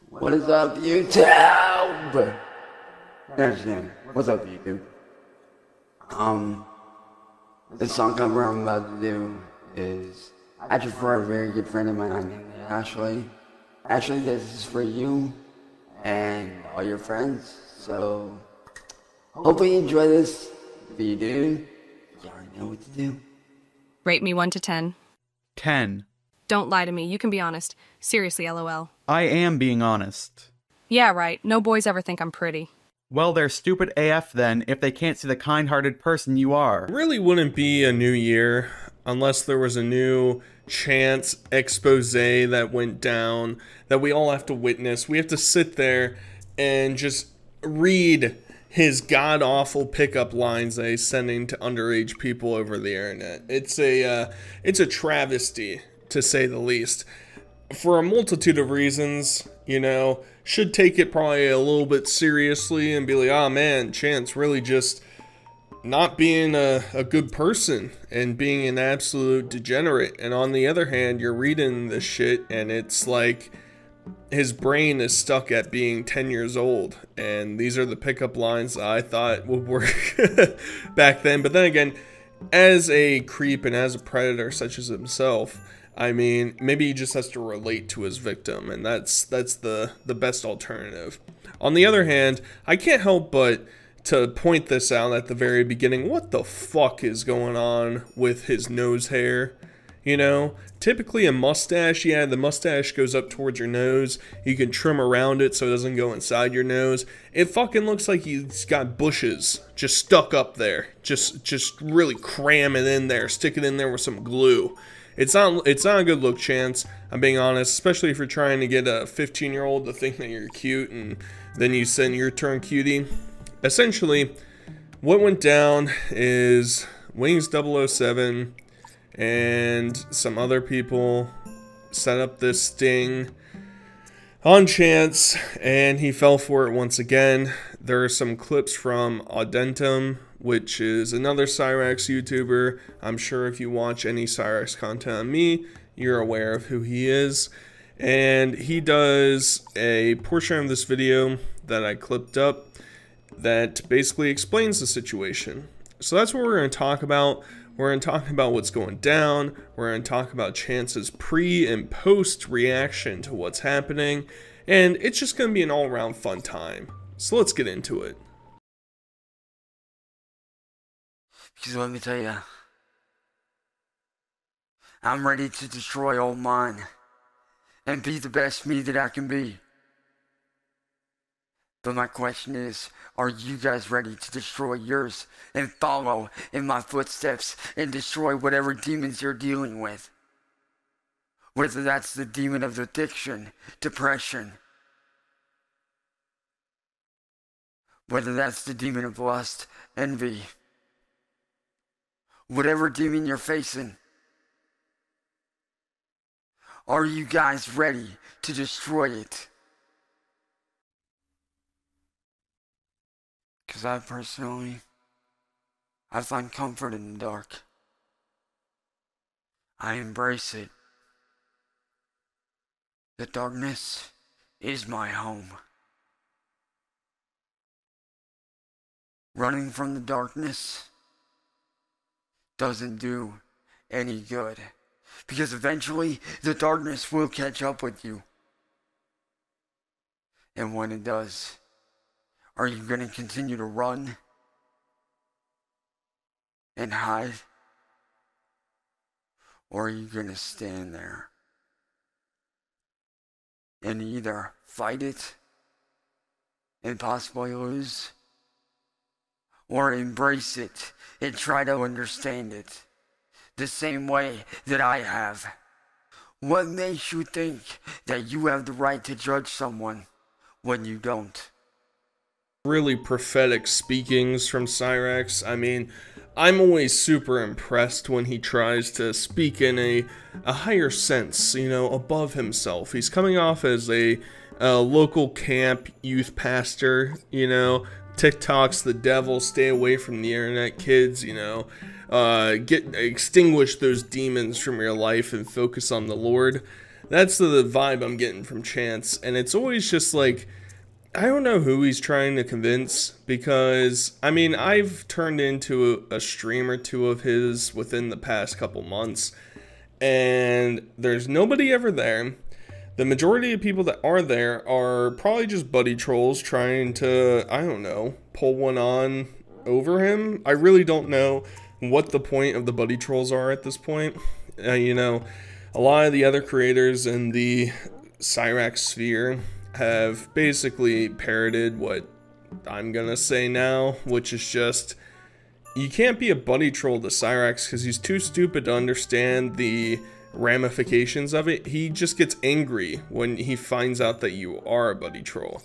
What is up, YouTube? Understand? What's up, YouTube? The song cover I'm about to do is actually for a very good friend of mine named Ashley. Ashley, this is for you and all your friends. So, hopefully you enjoy this. If you do, you already know what to do. Rate me 1 to 10. 10. Don't lie to me. You can be honest. Seriously, LOL. I am being honest. Yeah, right. No boys ever think I'm pretty. Well, they're stupid AF then if they can't see the kind-hearted person you are. It really wouldn't be a new year unless there was a new chance expose that went down that we all have to witness. We have to sit there and just read his god-awful pickup lines that he's sending to underage people over the internet. It's a travesty, to say the least. For a multitude of reasons, you know, should take it probably a little bit seriously and be like, oh man, Chance really just not being a good person and being an absolute degenerate. And on the other hand, you're reading this shit and it's like his brain is stuck at being 10 years old. And these are the pickup lines that I thought would work back then. But then again, as a creep and as a predator such as himself, I mean, maybe he just has to relate to his victim, and that's the best alternative. On the other hand, I can't help but to point this out at the very beginning. What the fuck is going on with his nose hair? You know, typically a mustache, yeah, the mustache goes up towards your nose. You can trim around it so it doesn't go inside your nose. It fucking looks like he's got bushes just stuck up there. Just really cram it in there, stick it in there with some glue. It's not a good look, Chance. I'm being honest, especially if you're trying to get a 15-year-old to think that you're cute and then you send your turn cutie. Essentially, what went down is Wings 007 and some other people set up this sting on Chance, and he fell for it once again. There are some clips from Audentum, which is another Cyraxx YouTuber. I'm sure if you watch any Cyraxx content on me, you're aware of who he is. And he does a portion of this video that I clipped up that basically explains the situation. So that's what we're going to talk about. We're going to talk about what's going down. We're going to talk about Chance's pre and post reaction to what's happening. And it's just going to be an all-around fun time. So let's get into it. Because let me tell you, I'm ready to destroy all mine and be the best me that I can be. But my question is, are you guys ready to destroy yours and follow in my footsteps and destroy whatever demons you're dealing with? Whether that's the demon of addiction, depression, whether that's the demon of lust, envy, whatever demon you're facing, are you guys ready to destroy it? Because I find comfort in the dark. I embrace it. The darkness is my home. Running from the darkness doesn't do any good, because eventually the darkness will catch up with you. And when it does, are you going to continue to run and hide, or are you going to stand there and either fight it and possibly lose, or embrace it and try to understand it the same way that I have? What makes you think that you have the right to judge someone when you don't? Really prophetic speakings from Cyraxx. I mean, I'm always super impressed when he tries to speak in a higher sense, you know, above himself. He's coming off as a local camp youth pastor, you know. TikTok's the devil, stay away from the internet, kids, you know. Extinguish those demons from your life and focus on the Lord. That's the vibe I'm getting from Chance, and it's always just like, I don't know who he's trying to convince, because, I mean, I've turned into a stream or two of his within the past couple months, and there's nobody ever there. The majority of people that are there are probably just buddy trolls trying to, I don't know, pull one on over him. I really don't know what the point of the buddy trolls are at this point. You know, a lot of the other creators in the Cyraxx sphere have basically parroted what I'm gonna say now, which is just, you can't be a buddy troll to Cyraxx because he's too stupid to understand the ramifications of it. He just gets angry when he finds out that you are a buddy troll.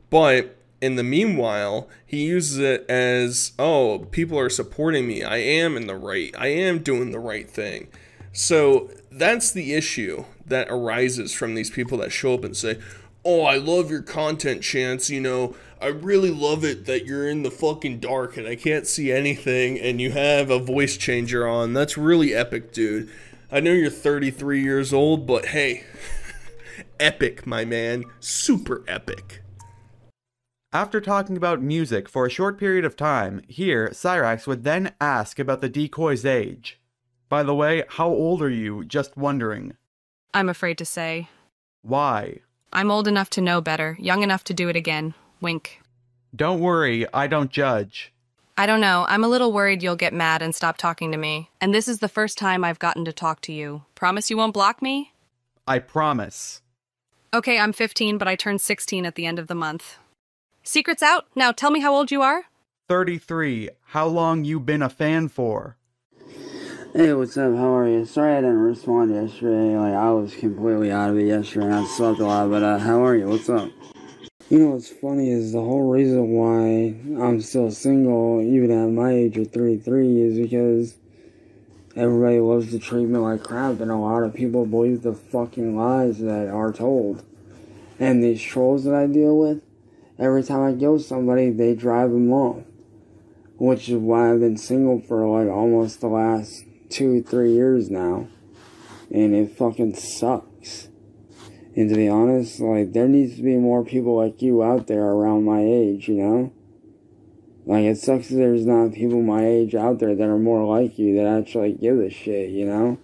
But in the meanwhile, he uses it as, oh, people are supporting me. I am in the right. I am doing the right thing. So that's the issue that arises from these people that show up and say, oh, I love your content, Chance, you know, I really love it that you're in the fucking dark and I can't see anything and you have a voice changer on. That's really epic, dude. I know you're 33 years old, but hey, epic, my man. Super epic. After talking about music for a short period of time, here, Cyraxx would then ask about the decoy's age. By the way, how old are you? Just wondering. I'm afraid to say. Why? I'm old enough to know better, young enough to do it again. Wink. Don't worry, I don't judge. I don't know, I'm a little worried you'll get mad and stop talking to me. And this is the first time I've gotten to talk to you. Promise you won't block me? I promise. Okay, I'm 15, but I turned 16 at the end of the month. Secret's out? Now tell me how old you are? 33. How long you been a fan for? Hey, what's up? How are you? Sorry I didn't respond yesterday. Like, I was completely out of it yesterday and I slept a lot, but how are you? What's up? You know what's funny is the whole reason why I'm still single, even at my age of 33, is because everybody loves to treat me like crap and a lot of people believe the fucking lies that are told. And these trolls that I deal with, every time I go with somebody, they drive them off. Which is why I've been single for like almost the last 2-3 years now. And it fucking sucks. And to be honest, like, there needs to be more people like you out there around my age, you know? Like, it sucks that there's not people my age out there that are more like you that actually give a shit, you know?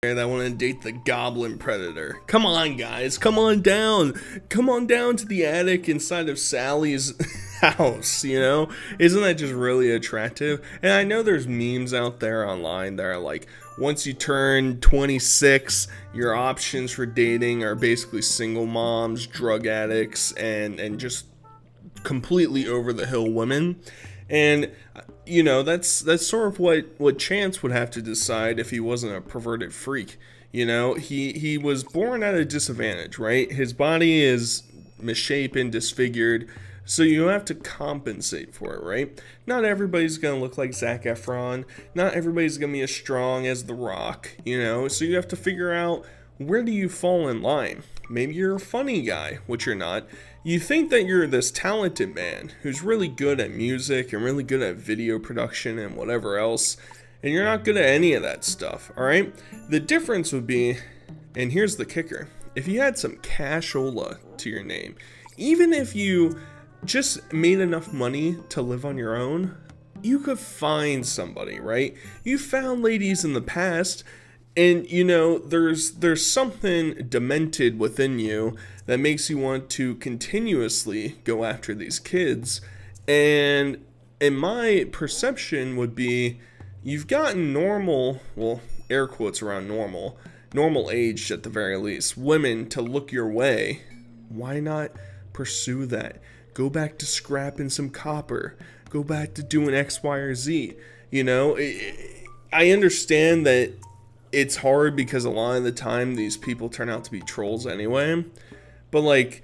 That want to date the goblin predator. Come on, guys, come on down. Come on down to the attic inside of Sally's house, you know? Isn't that just really attractive? And I know there's memes out there online that are like, once you turn 26, your options for dating are basically single moms, drug addicts, and just completely over the hill women. And you know, that's sort of what Chance would have to decide if he wasn't a perverted freak. You know, he was born at a disadvantage, right? His body is misshapen, disfigured, so you have to compensate for it, right? Not everybody's gonna look like Zac Efron. Not everybody's gonna be as strong as The Rock, you know? So you have to figure out, where do you fall in line? Maybe you're a funny guy, which you're not. You think that you're this talented man who's really good at music and really good at video production and whatever else, and you're not good at any of that stuff, alright? The difference would be, and here's the kicker, if you had some cashola to your name, even if you just made enough money to live on your own, you could find somebody, right? You found ladies in the past, and you know, there's something demented within you that makes you want to continuously go after these kids. And in my perception would be, you've gotten normal, well, air quotes around normal aged at the very least, women to look your way. Why not pursue that? Go back to scrapping some copper. Go back to doing X, Y, or Z. You know, I understand that it's hard because a lot of the time these people turn out to be trolls anyway. But like,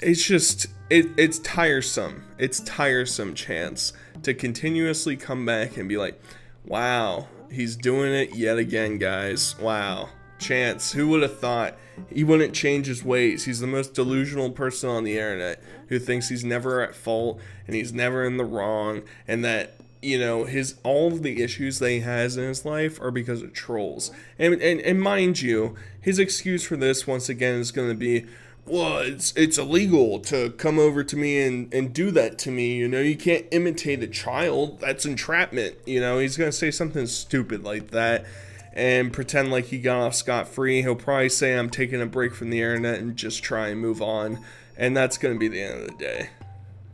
it's just, it's tiresome. It's tiresome, Chance, to continuously come back and be like, wow, he's doing it yet again, guys. Wow. Chance, who would have thought he wouldn't change his ways? He's the most delusional person on the internet who thinks he's never at fault and he's never in the wrong, and that you know, all of the issues that he has in his life are because of trolls. And mind you, his excuse for this once again is going to be, well, it's illegal to come over to me and do that to me. You know, you can't imitate a child. That's entrapment. You know, he's going to say something stupid like that and pretend like he got off scot-free. He'll probably say, I'm taking a break from the internet, and just try and move on. And that's going to be the end of the day.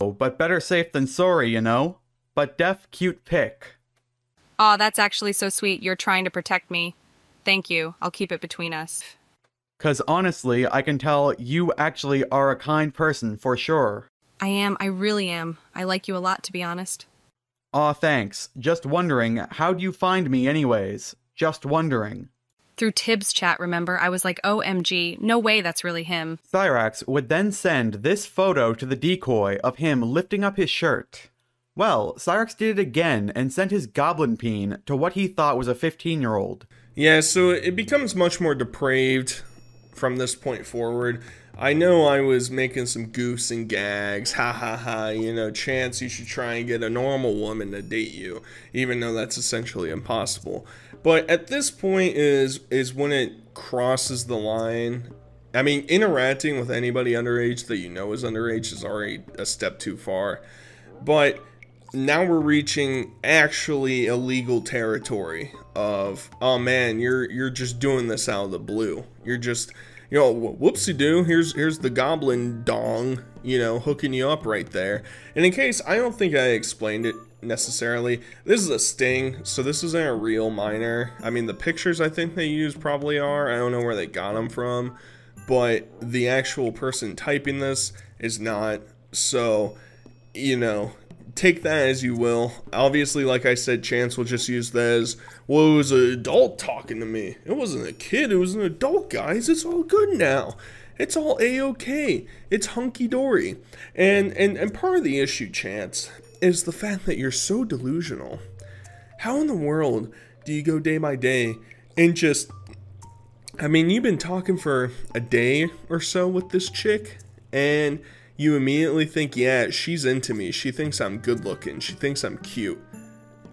Oh, but better safe than sorry, you know? But def cute pic. Aw, that's actually so sweet. You're trying to protect me. Thank you. I'll keep it between us. 'Cause honestly, I can tell you actually are a kind person for sure. I am. I really am. I like you a lot, to be honest. Aw, thanks. Just wondering, how'd you find me anyways? Just wondering. Through Tibbs' chat, remember? I was like, OMG, no way that's really him. Cyraxx would then send this photo to the decoy of him lifting up his shirt. Well, Cyraxx did it again and sent his goblin peen to what he thought was a 15-year-old. Yeah, so it becomes much more depraved from this point forward. I know I was making some goofs and gags, ha ha ha, you know, Chance, you should try and get a normal woman to date you, even though that's essentially impossible. But at this point is when it crosses the line. I mean, interacting with anybody underage that you know is underage is already a step too far. But now we're reaching actually illegal territory of, oh man, you're just doing this out of the blue. You're just, you know, whoopsie-doo, here's the goblin dong, you know, hooking you up right there. And in case, I don't think I explained it necessarily, this is a sting, so this isn't a real miner. I mean, the pictures I think they use probably are, I don't know where they got them from, but the actual person typing this is not, so, you know, take that as you will. Obviously, like I said, Chance will just use that as, well, it was an adult talking to me. It wasn't a kid, it was an adult, guys. It's all good now. It's all A-okay. It's hunky-dory. And part of the issue, Chance, is the fact that you're so delusional. How in the world do you go day by day and just, I mean, you've been talking for a day or so with this chick, and you immediately think, yeah, she's into me. She thinks I'm good looking. She thinks I'm cute.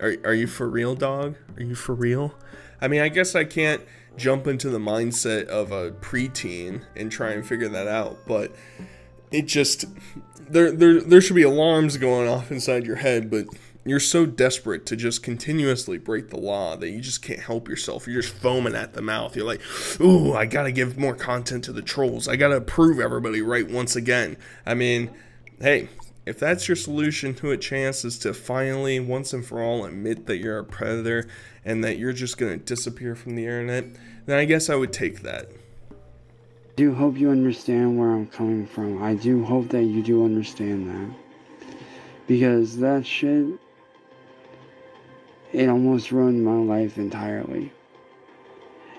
Are you for real, dog? Are you for real? I mean, I guess I can't jump into the mindset of a preteen and try and figure that out, but it just, there should be alarms going off inside your head, but you're so desperate to just continuously break the law that you just can't help yourself. You're just foaming at the mouth. You're like, ooh, I gotta give more content to the trolls. I gotta prove everybody right once again. I mean, hey, if that's your solution to a Chance, is to finally, once and for all, admit that you're a predator and that you're just gonna disappear from the internet, then I guess I would take that. I do hope you understand where I'm coming from. I do hope that you do understand that. Because that shit, it almost ruined my life entirely.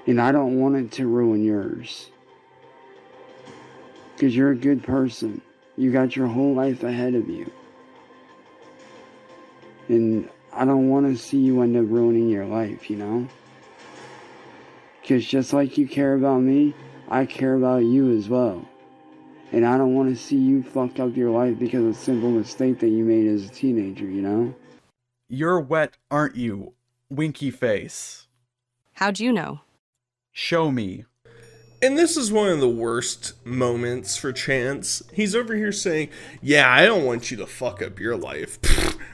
And I don't want it to ruin yours. Because you're a good person. You got your whole life ahead of you. And I don't want to see you end up ruining your life, you know? Because just like you care about me, I care about you as well. And I don't want to see you fuck up your life because of a simple mistake that you made as a teenager, you know? You're wet, aren't you? Winky face. How'd you know? Show me. And this is one of the worst moments for Chance. He's over here saying, yeah, I don't want you to fuck up your life.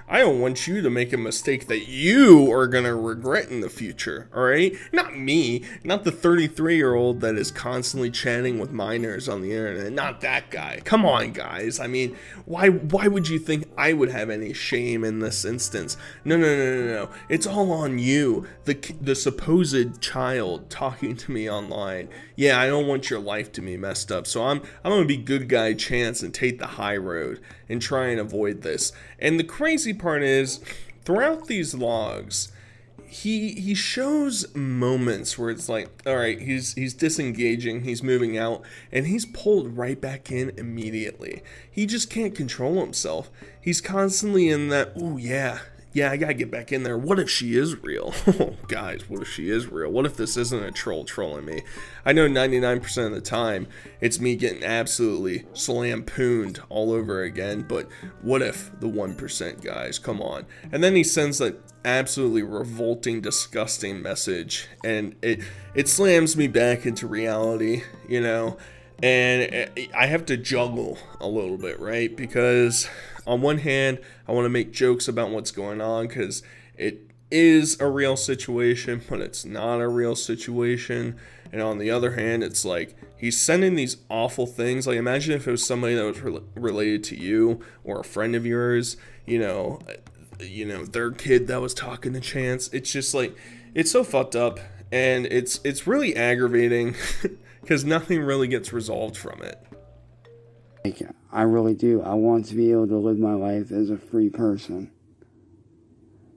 I don't want you to make a mistake that you are going to regret in the future, alright? Not me. Not the 33-year-old that is constantly chatting with minors on the internet. Not that guy. Come on, guys. I mean, why would you think I would have any shame in this instance? No. It's all on you, the supposed child talking to me online. Yeah, I don't want your life to be messed up, so I'm going to be good guy Chance and take the high road and try and avoid this. And the crazy part is, throughout these logs, he shows moments where it's like, all right, he's disengaging, he's moving out, and he's pulled right back in immediately. He just can't control himself. He's constantly in that, oh yeah, yeah, I gotta get back in there. What if she is real? Oh, guys, what if she is real? What if this isn't a troll trolling me? I know 99% of the time it's me getting absolutely lampooned all over again, but what if the 1%, guys? Come on. And then he sends that absolutely revolting, disgusting message, and it slams me back into reality, you know? And I have to juggle a little bit, right? Because on one hand, I want to make jokes about what's going on because it is a real situation, but it's not a real situation. And on the other hand, it's like he's sending these awful things. Like, imagine if it was somebody that was related to you or a friend of yours, you know, their kid that was talking to Chance. It's just like, it's so fucked up, and it's really aggravating because nothing really gets resolved from it. Like, I really do. I want to be able to live my life as a free person.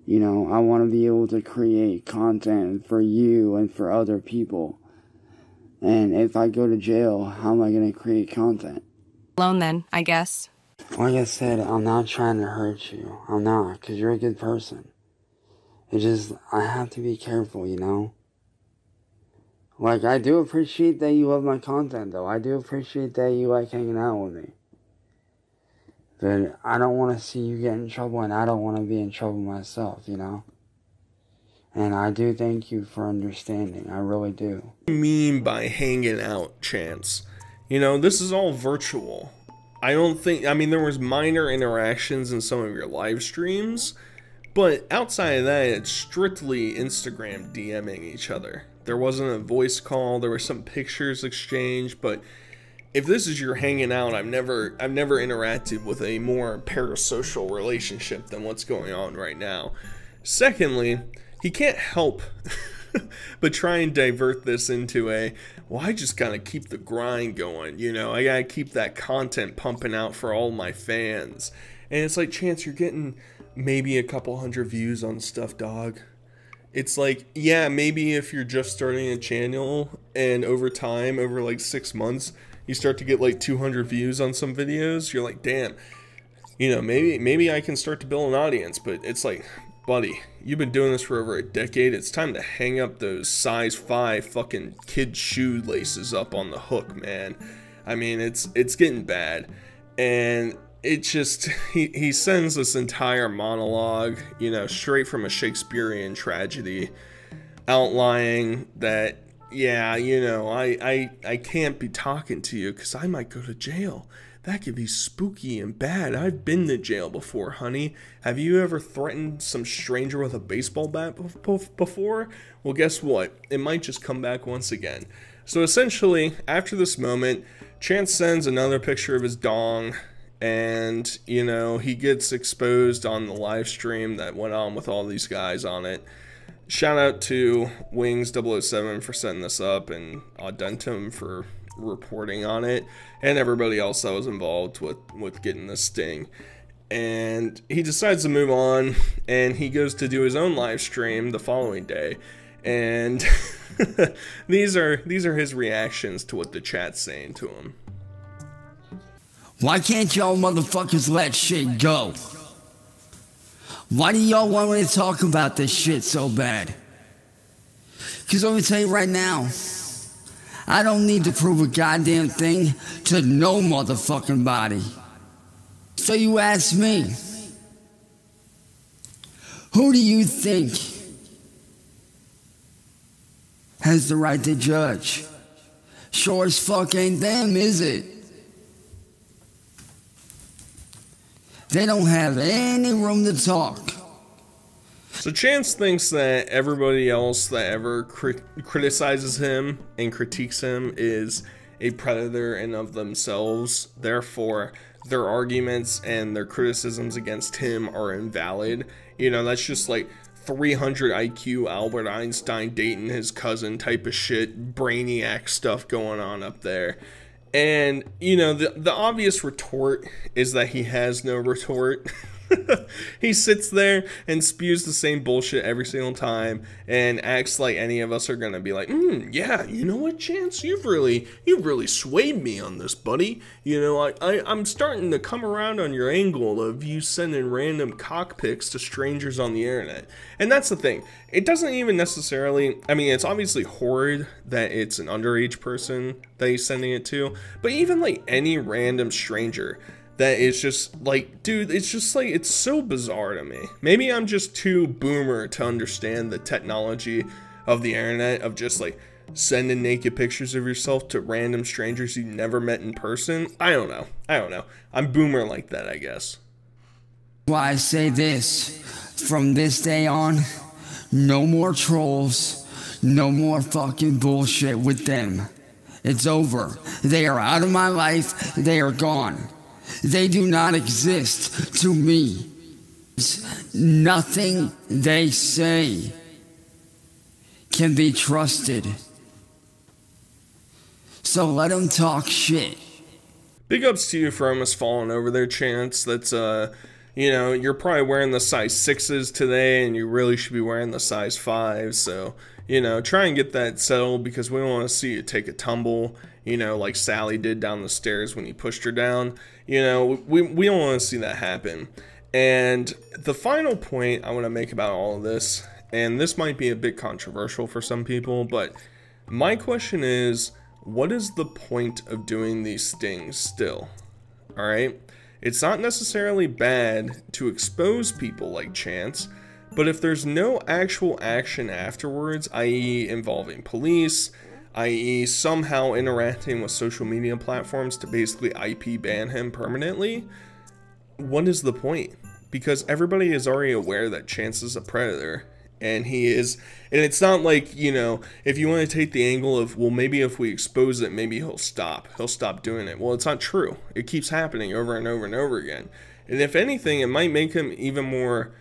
You know, I want to be able to create content for you and for other people. And if I go to jail, how am I going to create content? Alone then, I guess. Like I said, I'm not trying to hurt you. I'm not, because you're a good person. It's just, I have to be careful, you know? Like, I do appreciate that you love my content, though. I do appreciate that you like hanging out with me. But I don't want to see you get in trouble, and I don't want to be in trouble myself, you know? And I do thank you for understanding. I really do. What do you mean by hanging out, Chance? You know, this is all virtual. I don't think, I mean, there was minor interactions in some of your live streams, but outside of that, it's strictly Instagram DMing each other. There wasn't a voice call, there were some pictures exchanged, but if this is your hanging out, I've never interacted with a more parasocial relationship than what's going on right now. Secondly, he can't help but try and divert this into well, I just gotta keep the grind going, you know, I gotta keep that content pumping out for all my fans. And it's like, Chance, you're getting maybe a couple hundred views on stuff, dog. It's like, yeah, maybe if you're just starting a channel and over time, over like 6 months, you start to get like 200 views on some videos, you're like, damn, you know, maybe I can start to build an audience. But it's like, buddy, you've been doing this for over a decade. It's time to hang up those size 5 fucking kid shoelaces up on the hook, man. I mean, it's getting bad. And it just, he sends this entire monologue, you know, straight from a Shakespearean tragedy, outlining that, yeah, you know, I can't be talking to you because I might go to jail. That could be spooky and bad. I've been to jail before, honey. Have you ever threatened some stranger with a baseball bat before? Well, guess what? It might just come back once again. So essentially, after this moment, Chance sends another picture of his dong, and, you know, he gets exposed on the live stream that went on with all these guys on it. Shout out to Wings007 for setting this up, and Audentum for reporting on it, and everybody else that was involved with getting this sting. And he decides to move on, and he goes to do his own live stream the following day, and these are his reactions to what the chat's saying to him. Why can't y'all motherfuckers let shit go? Why do y'all want me to talk about this shit so bad? Because let me tell you right now, I don't need to prove a goddamn thing to no motherfucking body. So you ask me, who do you think has the right to judge? Sure as fuck ain't them, is it? They don't have any room to talk. So Chance thinks that everybody else that ever criticizes him and critiques him is a predator in of themselves. Therefore, their arguments and their criticisms against him are invalid. You know, that's just like 300 IQ Albert Einstein dating his cousin type of shit, brainiac stuff going on up there. And, you know, the obvious retort is that he has no retort. He sits there and spews the same bullshit every single time and acts like any of us are gonna be like, yeah, you know what, Chance, you've really swayed me on this, buddy. You know, I'm starting to come around on your angle of you sending random cock pics to strangers on the internet. And that's the thing. It doesn't even necessarily, I mean, it's obviously horrid that it's an underage person that he's sending it to, but even like any random stranger that is just like, dude, it's just like, it's so bizarre to me. Maybe I'm just too boomer to understand the technology of the internet, of just like sending naked pictures of yourself to random strangers you never met in person. I don't know. I'm boomer like that, I guess. Why I say this, from this day on, no more trolls, no more fucking bullshit with them. It's over. They are out of my life. They are gone. They do not exist to me. Nothing they say can be trusted. So let them talk shit. Big ups to you for almost falling over there, Chance. That's, you know, you're probably wearing the size 6s today, and you really should be wearing the size 5s. So, you know, try and get that settled, because we don't want to see you take a tumble, you know, like Sally did down the stairs when you pushed her down. You know, we don't want to see that happen. And the final point I want to make about all of this, and this might be a bit controversial for some people, but my question is, what is the point of doing these stings still? Alright? It's not necessarily bad to expose people like Chance, but if there's no actual action afterwards, i.e. involving police, i.e. somehow interacting with social media platforms to basically IP ban him permanently, what is the point? Because everybody is already aware that Chance is a predator, and he is, and it's not like, you know, if you want to take the angle of, well, maybe if we expose it, maybe he'll stop doing it. Well, it's not true. It keeps happening over and over and over again. And if anything, it might make him even more,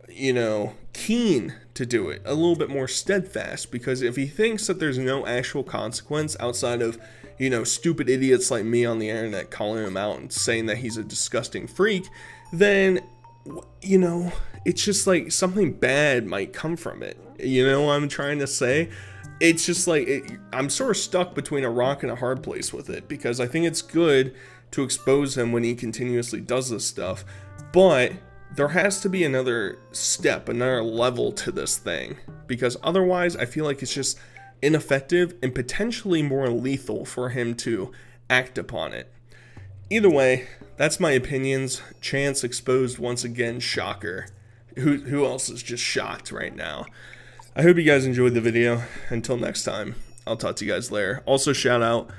you know, keen to do it, a little bit more steadfast, because if he thinks that there's no actual consequence outside of, you know, stupid idiots like me on the internet calling him out and saying that he's a disgusting freak, then, you know, it's just like something bad might come from it. You know what I'm trying to say? It's just like, I'm sort of stuck between a rock and a hard place with it, because I think it's good to expose him when he continuously does this stuff, but there has to be another step, another level to this thing, because otherwise I feel like it's just ineffective and potentially more lethal for him to act upon it. Either way, that's my opinions. Chance exposed once again, shocker. Who else is just shocked right now? I hope you guys enjoyed the video. Until next time, I'll talk to you guys later. Also, shout out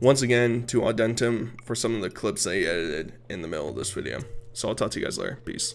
once again to Audentum for some of the clips that he edited in the middle of this video. So I'll talk to you guys later. Peace.